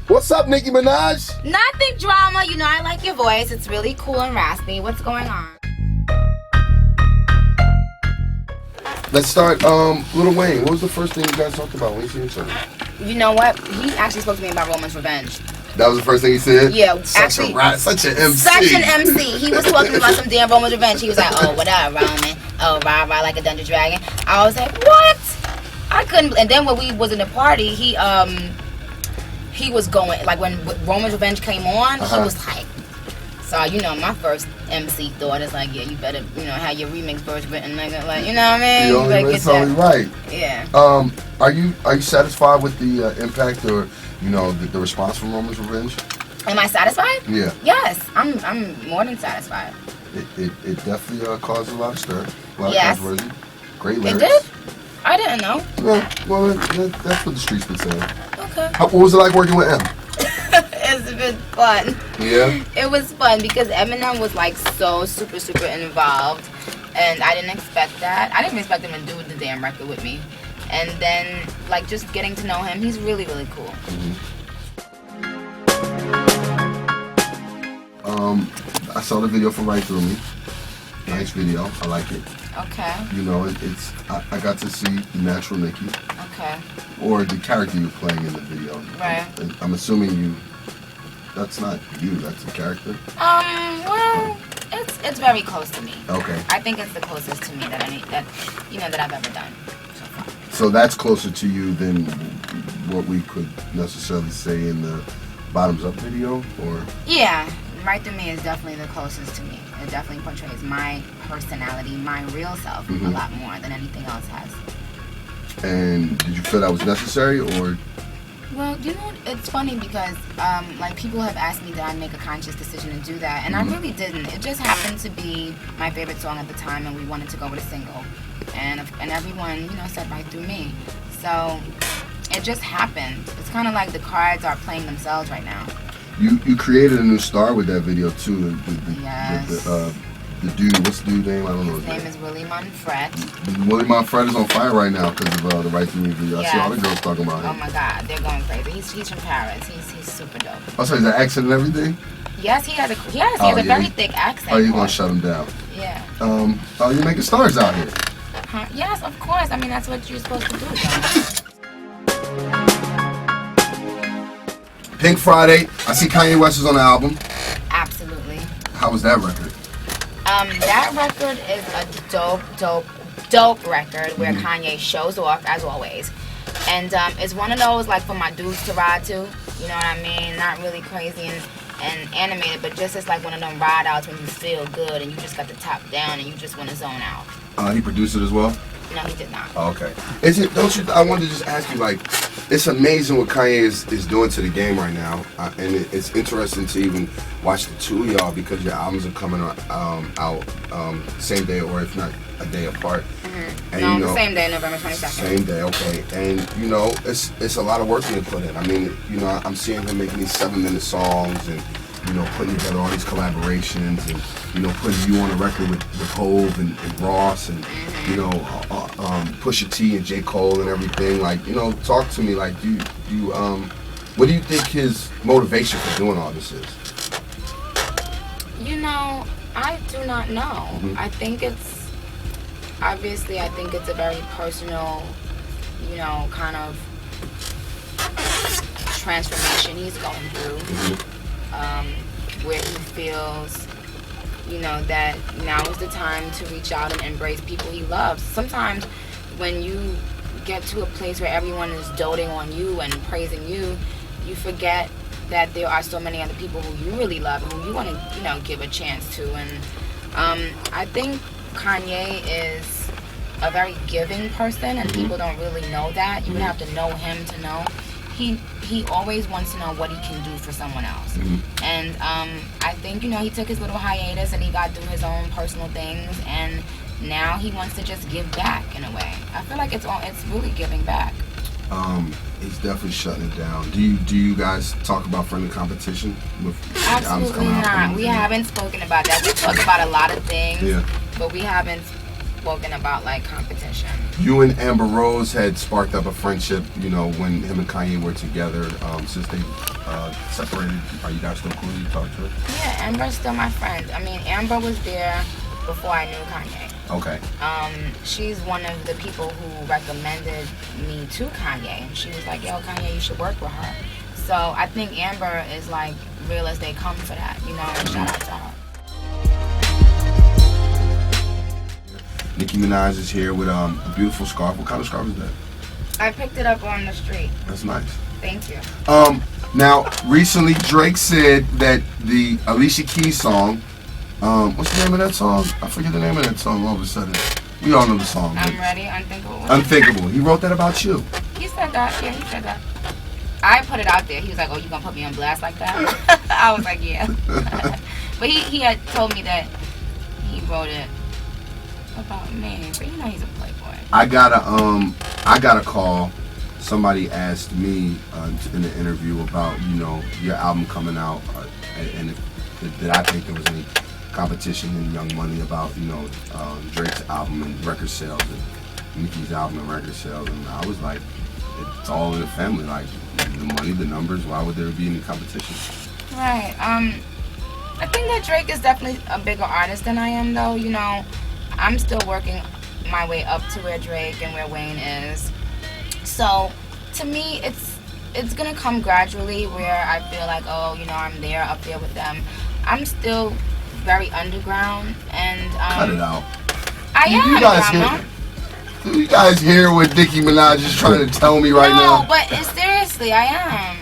What's up, Nicki Minaj? Nothing drama. You know I like your voice. It's really cool and raspy. What's going on? Let's start, Lil Wayne. What was the first thing you guys talked about when you seen each other? You know what? He actually spoke to me about Roman's Revenge. That was the first thing he said? Yeah, such an MC. Such an MC. He was talking about some damn Roman's Revenge. He was like, oh, what up, Roman? Oh, rah, rah, like a Dungeon Dragon. I was like, what? I couldn't. And then when we was in the party, he was going, like when Roman's Revenge came on, he was hype. So, you know, my first MC thought is like, yeah, you better, you know, have your remix verse written, nigga. Like, you know what I mean? You only it's only right. Yeah. Are you satisfied with the impact or, you know, the response from Roman's Revenge? Am I satisfied? Yeah. Yes, I'm more than satisfied. It definitely caused a lot of stir, a lot of controversy. Great lyrics. It did? I didn't know. Well, that's what the streets been saying. Okay. What was it like working with M? It's been fun. Yeah? It was fun because Eminem was like so super involved, and I didn't expect that. I didn't expect him to do the damn record with me. And then like just getting to know him, he's really cool. I saw the video for Right Through Me. Nice video. I like it. Okay. You know, I got to see the natural Nicki. Okay. Or the character you're playing in the video. Right. I'm assuming that's not you, that's the character. Well, it's very close to me. Okay. I think it's the closest to me that that I've ever done so far. So that's closer to you than what we could necessarily say in the Bottoms Up video, or? Yeah. Right Through Me is definitely the closest to me. It definitely portrays my personality, my real self, a lot more than anything else has. And did you feel that was necessary, or? Well, you know, it's funny because like people have asked me did I make a conscious decision to do that, and I really didn't. It just happened to be my favorite song at the time, and we wanted to go with a single, and everyone, you know, said Right Through Me. So it just happened. It's kind of like the cards are playing themselves right now. You created a new star with that video too. Yes. The dude, what's the dude's name? I don't know. His name is Willie Manfred. Willie Manfred is on fire right now because of the Right Through Me video. I see all the girls talking about him. Oh my God, they're going crazy. He's from Paris. He's super dope. Oh, so he's an accent and everything? Yes, he has a very thick accent. Oh, you're gonna shut him down? Yeah. Oh, you're making stars out here. Huh? Yes, of course. I mean, that's what you're supposed to do, though. Pink Friday. I see Kanye West is on the album. Absolutely. How was that record? That record is a dope record where Kanye shows off as always, and it's one of those like for my dudes to ride to. You know what I mean? Not really crazy and animated, but just it's like one of them ride outs when you feel good and you just got the top down and you just want to zone out. He produced it as well? No, he did not. Oh, okay. I wanted to just ask you, like, it's amazing what Kanye is doing to the game right now, and it's interesting to even watch the two of y'all because your albums are coming out same day or if not a day apart. And, no, you know, the same day, November 22nd. Same day, okay. And you know, it's a lot of work to put in. I mean, you know, I'm seeing him making these 7-minute songs and, you know, putting together all these collaborations and, you know, putting you on a record with Hov and Ross and, you know, Pusha T and J. Cole and everything. Like, you know, talk to me. Like, what do you think his motivation for doing all this is? You know, I do not know. I think it's a very personal, you know, kind of transformation he's going through, where he feels, you know, that now is the time to reach out and embrace people he loves. Sometimes when you get to a place where everyone is doting on you and praising you, you forget that there are so many other people who you really love and who you want to, you know, give a chance to. And I think Kanye is a very giving person, and people don't really know that. You would have to know him to know. He always wants to know what he can do for someone else. And I think, you know, he took his little hiatus and he got through his own personal things, and now he wants to just give back in a way. I feel like it's really giving back. He's definitely shutting it down. Do you guys talk about friendly competition with Absolutely not. We haven't spoken about that. We talk about a lot of things, but we haven't spoken about like competition. You and Amber Rose had sparked up a friendship, you know, when him and Kanye were together. Since they separated, are you guys still cool? You talk to her? Yeah, Amber's still my friend. I mean, Amber was there before I knew Kanye. Okay. She's one of the people who recommended me to Kanye, and she was like, "Yo, Kanye, you should work with her." So I think Amber is like real as they come for that, you know. And shout out to her. Nicki Minaj is here with a beautiful scarf. What kind of scarf is that? I picked it up on the street. That's nice. Thank you. Now, recently Drake said that the Alicia Keys song, what's the name of that song? I forget the name of that song all of a sudden. We all know the song. I'm ready, Unthinkable. Unthinkable. He wrote that about you. He said that. Yeah, he said that. I put it out there. He was like, "Oh, you gonna put me on blast like that?" I was like, "Yeah." But he had told me that he wrote it about me. But you know he's a playboy. I got a call. Somebody asked me in the interview about, you know, your album coming out, and did I think there was any competition in Young Money about, you know, Drake's album and record sales and Nicki's album and record sales, and I was like, it's all in the family, like the money, the numbers. Why would there be any competition? Right. I think that Drake is definitely a bigger artist than I am, though. You know, I'm still working my way up to where Drake and where Wayne is. So, to me, it's gonna come gradually where I feel like, oh, you know, I'm there, up there with them. I'm still very underground, and cut it out. I am. You guys hear what Nicki Minaj is trying to tell me right now? No, but seriously, I am.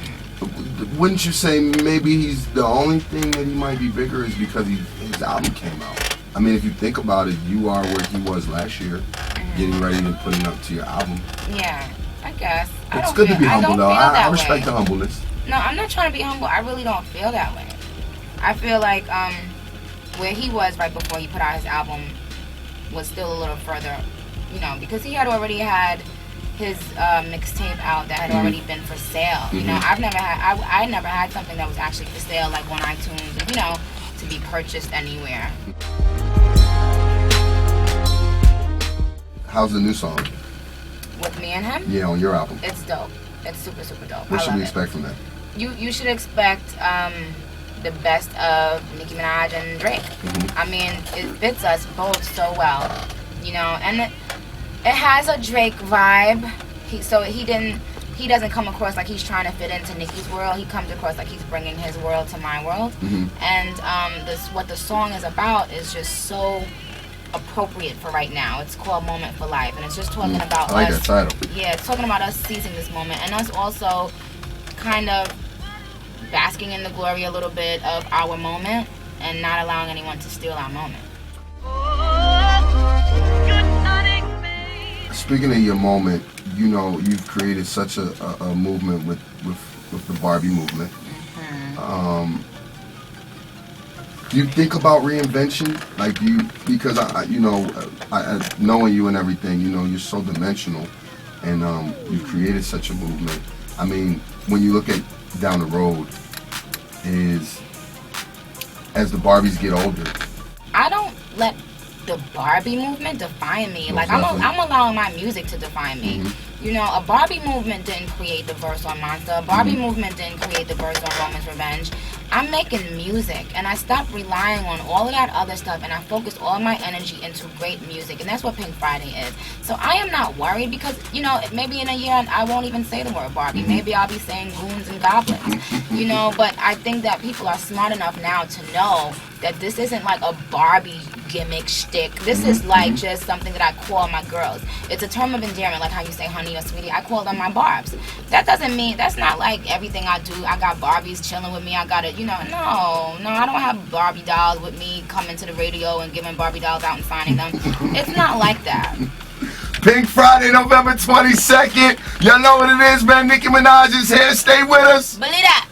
Wouldn't you say maybe he's the only thing that he might be bigger is because his album came out? I mean, if you think about it, you are where he was last year, getting ready and putting up to your album. Yeah, I guess. It's good to be humble, though. I respect the humbleness. No, I'm not trying to be humble. I really don't feel that way. I feel like where he was right before he put out his album was still a little further, you know, because he had already had his mixtape out that had already been for sale. You know, I never had something that was actually for sale, like on iTunes, and, you know, to be purchased anywhere. How's the new song? With me and him? Yeah, on your album. It's dope. It's super, super dope. What should we expect from that? You should expect the best of Nicki Minaj and Drake. I mean, it fits us both so well, you know, and it has a Drake vibe. He doesn't come across like he's trying to fit into Nicki's world. He comes across like he's bringing his world to my world. And what the song is about is just so appropriate for right now. It's called Moment for Life, and it's just talking about I like us. that title. Yeah, it's talking about us seizing this moment and us also kind of basking in the glory a little bit of our moment and not allowing anyone to steal our moment. Speaking of your moment, you know, you've created such a movement with the Barbie movement. Do you think about reinvention? Like, because I knowing you and everything, you know, you're so dimensional, and you've created such a movement. I mean, when you look at down the road, as the Barbies get older, I don't let the Barbie movement define me. Like, I'm allowing my music to define me. You know, a Barbie movement didn't create the verse on Monster. A Barbie movement didn't create the verse on Roman's Revenge. I'm making music, and I stopped relying on all of that other stuff, and I focused all my energy into great music, and that's what Pink Friday is. So I am not worried because, you know, maybe in a year I won't even say the word Barbie. Maybe I'll be saying goons and goblins, you know, but I think that people are smart enough now to know that this isn't like a Barbie gimmick shtick. This is like just something that I call my girls. It's a term of endearment, like how you say honey or sweetie. I call them my barbs. That doesn't mean, that's not like everything I do. I got Barbies chilling with me. I got it, you know, no, I don't have Barbie dolls with me coming to the radio and giving Barbie dolls out and signing them. It's not like that. Pink Friday, November 22nd. Y'all know what it is, man. Nicki Minaj is here. Stay with us. Believe that.